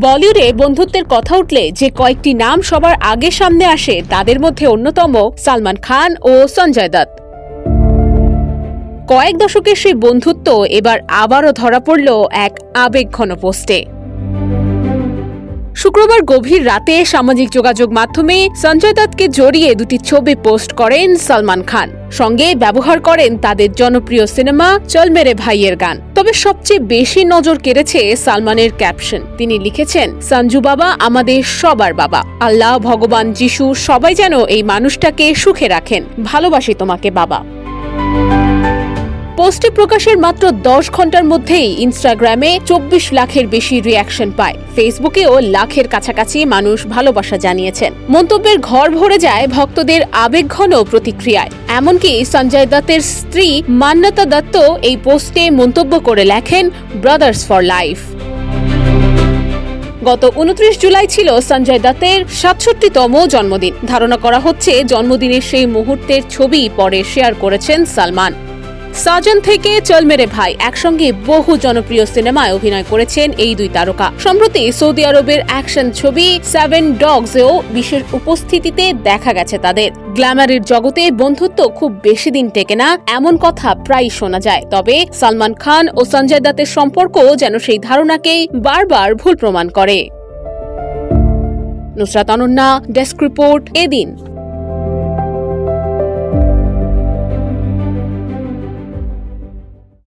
বলিউডে বন্ধুত্বের কথা উঠলে যে কয়েকটি নাম সবার আগে সামনে আসে তাদের মধ্যে অন্যতম সালমান খান ও সঞ্জয় দত্ত। কয়েক দশকের সেই বন্ধুত্ব এবার আবারও ধরা পড়ল এক আবেগঘন পোস্টে। শুক্রবার গভীর রাতে সামাজিক যোগাযোগ মাধ্যমে সঞ্জয় দত্তকে জড়িয়ে দুটি ছবি পোস্ট করেন সালমান খান। সঙ্গে ব্যবহার করেন তাদের জনপ্রিয় সিনেমা চল মেরে ভাইয়ের গান। তবে সবচেয়ে বেশি নজর কেড়েছে সালমানের ক্যাপশন। তিনি লিখেছেন, সঞ্জু বাবা আমাদের সবার বাবা, আল্লাহ, ভগবান, যিশু সবাই যেন এই মানুষটাকে সুখে রাখেন, ভালোবাসি তোমাকে বাবা। পোস্টে প্রকাশের মাত্র 10 ঘন্টার মধ্যেই ইনস্টাগ্রামে 24 লাখের বেশি রিয়াকশন পায়। ফেসবুকেও লাখের কাছাকাছি মানুষ ভালোবাসা জানিয়েছেন। মন্তব্যের ঘর ভরে যায় ভক্তদের আবেগঘন প্রতিক্রিয়ায়। এমনকি সঞ্জয় দত্তের স্ত্রী মান্যতা দত্ত এই পোস্টে মন্তব্য করে লেখেন, ব্রাদার্স ফর লাইফ। গত 29 জুলাই ছিল সঞ্জয় দত্তের 67তম জন্মদিন। ধারণা করা হচ্ছে জন্মদিনের সেই মুহূর্তের ছবি পরে শেয়ার করেছেন সালমান। সাজন থেকে চল মেরে ভাই একসঙ্গে বহু জনপ্রিয় সিনেমায় অভিনয় করেছেন এই দুই তারকা। সম্প্রতি সৌদি আরবের অ্যাকশন ছবি 7 ডগসেও বিশেষ উপস্থিতিতে দেখা গেছে তাদের। গ্ল্যামারের জগতে বন্ধুত্ব খুব বেশি দিন টেকে না, এমন কথা প্রায় শোনা যায়। তবে সালমান খান ও সঞ্জয় দত্তের সম্পর্ক যেন সেই ধারণাকেই বারবার ভুল প্রমাণ করে। নুসরাত অনন্যা, ডেস্ক রিপোর্ট, এদিন।